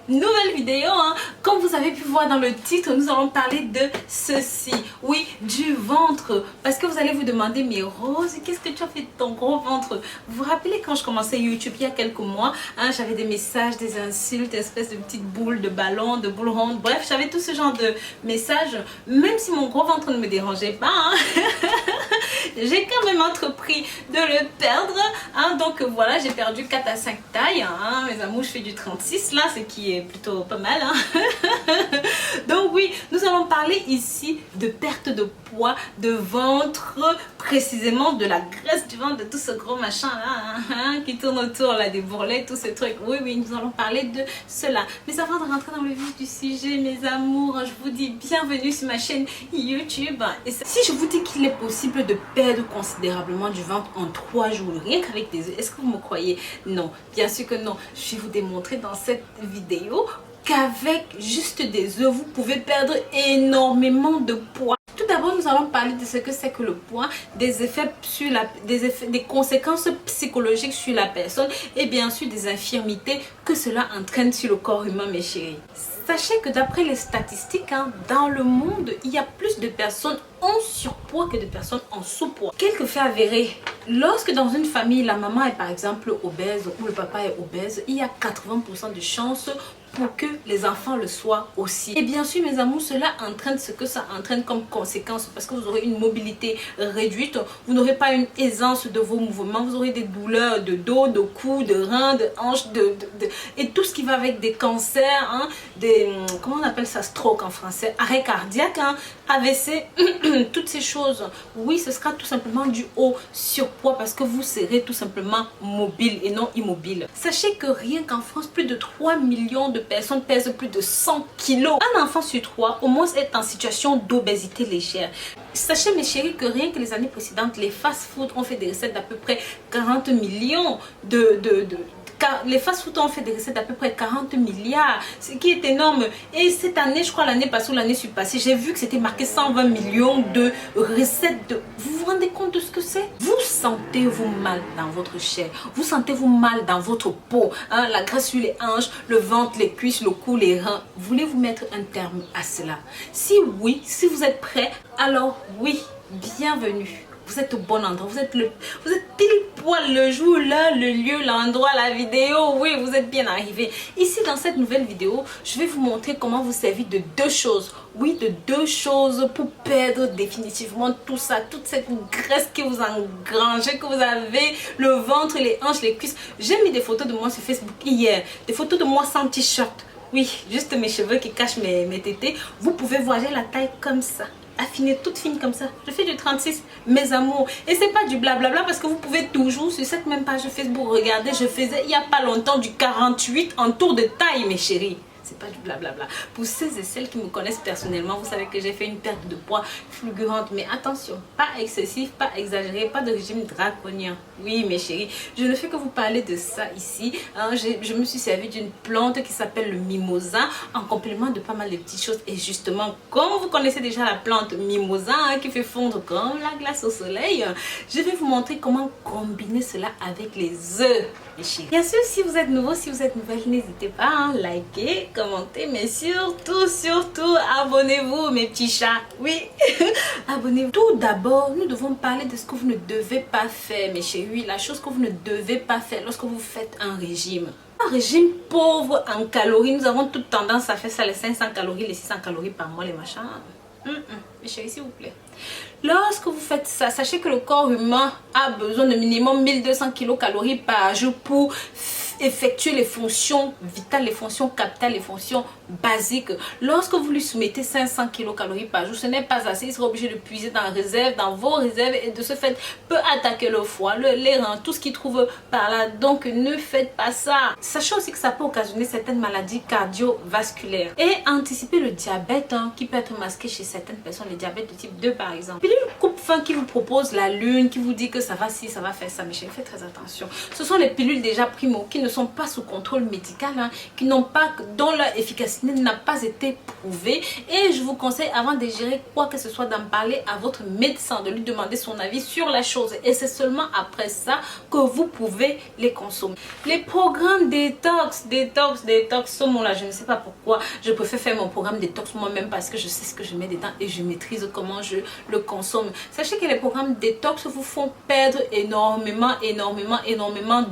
nouvelle vidéo, hein. Comme vous avez pu voir dans le titre, nous allons parler de ceci. Oui, du ventre. Parce que vous allez vous demander, mais Rose, qu'est-ce que tu as fait de ton gros ventre? Vous vous rappelez quand je commençais YouTube il y a quelques mois, hein, j'avais des messages, des insultes, espèces de petites boules, de ballons, de boules rondes. Bref, j'avais tout ce genre de messages. Même si mon gros ventre ne me dérangeait pas, hein, j'ai quand même entrepris de le perdre. Hein, donc voilà, j'ai perdu 4 à 5 tailles. Hein, mes amours, je fais du 36 là, ce qui est plutôt pas mal. Hein. Donc oui, nous allons parler ici de perte de poids, de ventre, précisément de la graisse du ventre, de tout ce gros machin là hein, qui tourne autour là, des bourrelets, tous ces trucs. Oui, oui, nous allons parler de cela. Mais avant de rentrer dans le vif du sujet, mes amours, je vous dis bienvenue sur ma chaîne YouTube. Et si je vous dis qu'il est possible de perdre considérablement du ventre en 3 jours, rien qu'avec des œufs, est-ce que vous me croyez? Non, bien sûr que non. Je vais vous démontrer dans cette vidéo qu'avec juste des œufs, vous pouvez perdre énormément de poids. Tout d'abord, nous allons parler de ce que c'est que le poids, des effets sur des conséquences psychologiques sur la personne et bien sûr des infirmités que cela entraîne sur le corps humain, mes chéris. Sachez que d'après les statistiques, hein, dans le monde, il y a plus de personnes en surpoids que de personnes en sous-poids. Quelques faits avérés. Lorsque dans une famille, la maman est par exemple obèse ou le papa est obèse, il y a 80% de chances pour que les enfants le soient aussi. Et bien sûr, mes amours, cela entraîne ce que ça entraîne comme conséquence parce que vous aurez une mobilité réduite, vous n'aurez pas une aisance de vos mouvements, vous aurez des douleurs de dos, de cou, de reins, de hanches, et tout ce qui va avec des cancers, hein, comment on appelle ça, stroke en français, arrêt cardiaque, hein, AVC, toutes ces choses. Oui, ce sera tout simplement dû au surpoids parce que vous serez tout simplement mobile et non immobile. Sachez que rien qu'en France, plus de 3 millions de personnes pèsent plus de 100 kilos. Un enfant sur 3 au moins est en situation d'obésité légère. Sachez mes chéris que rien que les années précédentes, les fast-food ont fait des recettes d'à peu près 40 millions les fast-food ont fait des recettes d'à peu près 40 milliards, ce qui est énorme. Et cette année, je crois l'année passée ou l'année surpassée, j'ai vu que c'était marqué 120 millions de recettes. Vous vous rendez compte de ce que c'est? Vous sentez-vous mal dans votre chair? Vous sentez-vous mal dans votre peau, hein? La graisse sur les hanches, le ventre, les cuisses, le cou, les reins. Voulez-vous mettre un terme à cela? Si oui, si vous êtes prêts, alors oui, bienvenue. Vous êtes au bon endroit, vous êtes pile poil le jour, là, le lieu, l'endroit, la vidéo. Oui, vous êtes bien arrivé. Ici, dans cette nouvelle vidéo, je vais vous montrer comment vous servir de 2 choses. Oui, de 2 choses pour perdre définitivement tout ça, toute cette graisse que vous engrangez, que vous avez, le ventre, les hanches, les cuisses. J'ai mis des photos de moi sur Facebook hier, des photos de moi sans t-shirt. Oui, juste mes cheveux qui cachent mes tétés. Vous pouvez voir, j'ai la taille comme ça. Affinée toute fine comme ça. Je fais du 36, mes amours. Et c'est pas du blablabla parce que vous pouvez toujours sur cette même page Facebook regarder. Je faisais il y a pas longtemps du 48 en tour de taille, mes chéris. C'est pas du blablabla. Pour ceux et celles qui me connaissent personnellement, vous savez que j'ai fait une perte de poids fulgurante. Mais attention, pas excessif, pas exagéré, pas de régime draconien. Oui, mes chéris, je ne fais que vous parler de ça ici. Hein, je me suis servi d'une plante qui s'appelle le mimosa en complément de pas mal de petites choses. Et justement, comme vous connaissez déjà la plante mimosa hein, qui fait fondre comme la glace au soleil, je vais vous montrer comment combiner cela avec les œufs. Bien sûr, si vous êtes nouveau, si vous êtes nouvelle, n'hésitez pas à liker, commenter, mais surtout, abonnez-vous mes petits chats. Oui, abonnez-vous. Tout d'abord, nous devons parler de ce que vous ne devez pas faire, mes chéris. La chose que vous ne devez pas faire lorsque vous faites un régime. Un régime pauvre en calories. Nous avons toute tendance à faire ça, les 500 calories, les 600 calories par mois, les machins. Mes chéris, s'il vous plaît. Lorsque vous faites ça, sachez que le corps humain a besoin de minimum 1200 kilocalories par jour pour effectuer les fonctions vitales, les fonctions capitales, les fonctions basiques. Lorsque vous lui soumettez 500 kilocalories par jour, ce n'est pas assez. Il sera obligé de puiser dans réserve, dans vos réserves et de ce fait peut attaquer le foie, les reins, tout ce qu'il trouve par là. Donc ne faites pas ça. Sachez aussi que ça peut occasionner certaines maladies cardiovasculaires et anticiper le diabète hein, qui peut être masqué chez certaines personnes, le diabète de type 2 par exemple. Pilule coupe-faim qui vous propose la lune, qui vous dit que ça va ci, ça va faire ça, mais chérie, faites très attention. Ce sont les pilules déjà primo qui ne sont pas sous contrôle médical, hein, qui n'ont pas, dont leur efficacité n'a pas été prouvée. Et je vous conseille, avant d'ingérer quoi que ce soit, d'en parler à votre médecin, de lui demander son avis sur la chose. Et c'est seulement après ça que vous pouvez les consommer. Les programmes détox, ce mot-là, je ne sais pas pourquoi. Je préfère faire mon programme détox moi-même parce que je sais ce que je mets dedans et je maîtrise comment je le consomme. Sachez que les programmes détox vous font perdre énormément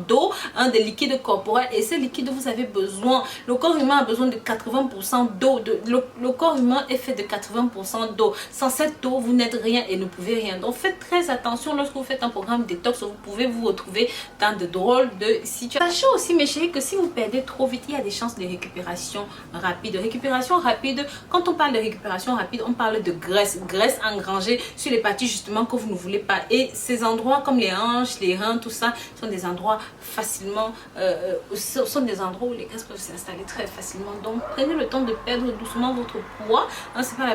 d'eau, hein, de liquide corporel, et ces liquides vous avez besoin. Le corps humain a besoin de 80% d'eau. Le corps humain est fait de 80% d'eau. Sans cette eau, vous n'êtes rien et ne pouvez rien. Donc faites très attention lorsque vous faites un programme détox. Vous pouvez vous retrouver dans de drôles de situations. Sachez aussi, mes chéris, que si vous perdez trop vite, il y a des chances de récupération rapide. Récupération rapide, quand on parle de récupération rapide, on parle de graisse engrangée sur les parties justement que vous ne voulez pas. Et ces endroits comme les hanches, les reins, tout ça, sont des endroits facilement, sont des endroits où les graisses peuvent s'installer très facilement. Donc prenez le temps de perdre doucement votre poids. Hein, c'est pas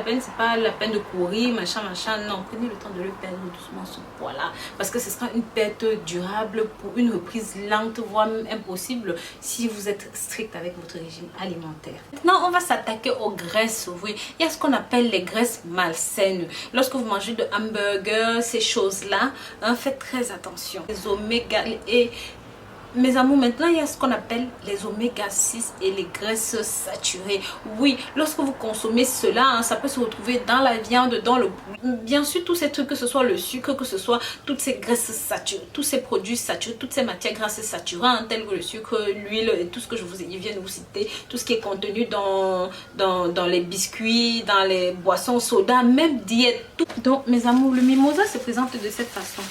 la peine de courir, machin. Non, prenez le temps de le perdre doucement, ce poids-là. Parce que ce sera une perte durable pour une reprise lente, voire même impossible si vous êtes strict avec votre régime alimentaire. Maintenant, on va s'attaquer aux graisses. Oui, il y a ce qu'on appelle les graisses malsaines. Lorsque vous mangez de hamburgers, ces choses-là, hein, faites très attention. Les oméga et mes amours, maintenant il y a ce qu'on appelle les oméga 6 et les graisses saturées. Oui, lorsque vous consommez cela, hein, ça peut se retrouver dans la viande, dans le poulet. Bien sûr, tous ces trucs, que ce soit le sucre, que ce soit toutes ces graisses saturées, tous ces produits saturés, toutes ces matières grasses saturées, hein, telles que le sucre, l'huile et tout ce que je viens de vous citer, tout ce qui est contenu dans les biscuits, dans les boissons soda, même diète. Tout. Donc mes amours, le mimosa se présente de cette façon.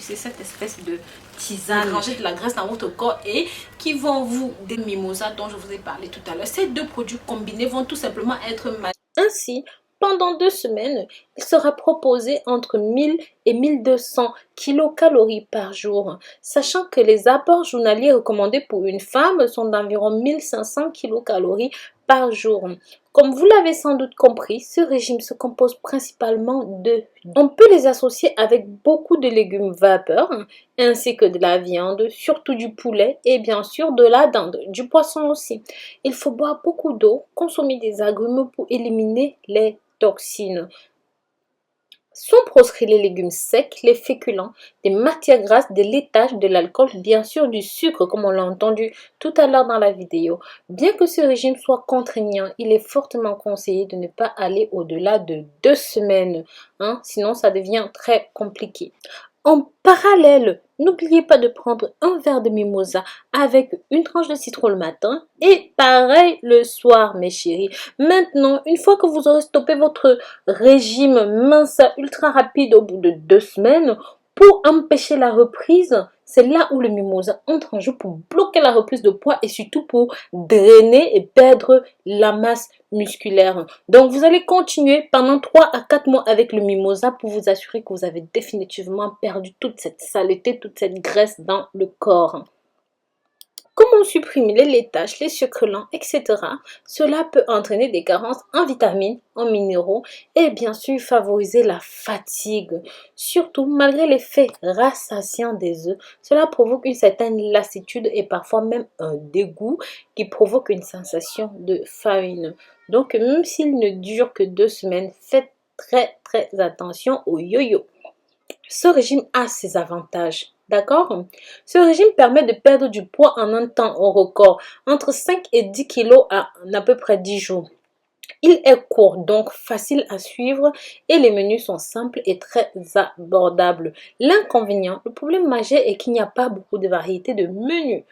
C'est cette espèce de tisane, ranger de la graisse dans votre corps et qui vont vous des mimosas dont je vous ai parlé tout à l'heure. Ces deux produits combinés vont tout simplement être mal. Ainsi, pendant 2 semaines, il sera proposé entre 1000 et 1200 kilocalories par jour, sachant que les apports journaliers recommandés pour une femme sont d'environ 1500 kilocalories par jour. Comme vous l'avez sans doute compris, ce régime se compose principalement de... On peut les associer avec beaucoup de légumes vapeur, ainsi que de la viande, surtout du poulet et bien sûr de la dinde, du poisson aussi. Il faut boire beaucoup d'eau, consommer des agrumes pour éliminer les toxines. Sont proscrits les légumes secs, les féculents, des matières grasses, des laitages, de l'alcool, bien sûr du sucre comme on l'a entendu tout à l'heure dans la vidéo. Bien que ce régime soit contraignant, il est fortement conseillé de ne pas aller au-delà de 2 semaines, hein, sinon ça devient très compliqué. En parallèle, n'oubliez pas de prendre un verre de mimosa avec une tranche de citron le matin et pareil le soir, mes chéris. Maintenant, une fois que vous aurez stoppé votre régime mince ultra rapide au bout de 2 semaines, pour empêcher la reprise, c'est là où le mimosa entre en jeu pour bloquer la reprise de poids et surtout pour drainer et perdre la masse musculaire. Donc, vous allez continuer pendant 3 à 4 mois avec le mimosa pour vous assurer que vous avez définitivement perdu toute cette saleté, toute cette graisse dans le corps. Comment supprimer les laitages, les sucres lents, etc. Cela peut entraîner des carences en vitamines, en minéraux et bien sûr favoriser la fatigue. Surtout, malgré l'effet rassasiant des œufs, cela provoque une certaine lassitude et parfois même un dégoût qui provoque une sensation de famine. Donc, même s'il ne dure que 2 semaines, faites très attention au yo-yo. Ce régime a ses avantages. D'accord? Ce régime permet de perdre du poids en un temps au record, entre 5 et 10 kilos à peu près 10 jours. Il est court, donc facile à suivre et les menus sont simples et très abordables. L'inconvénient, le problème majeur est qu'il n'y a pas beaucoup de variétés de menus.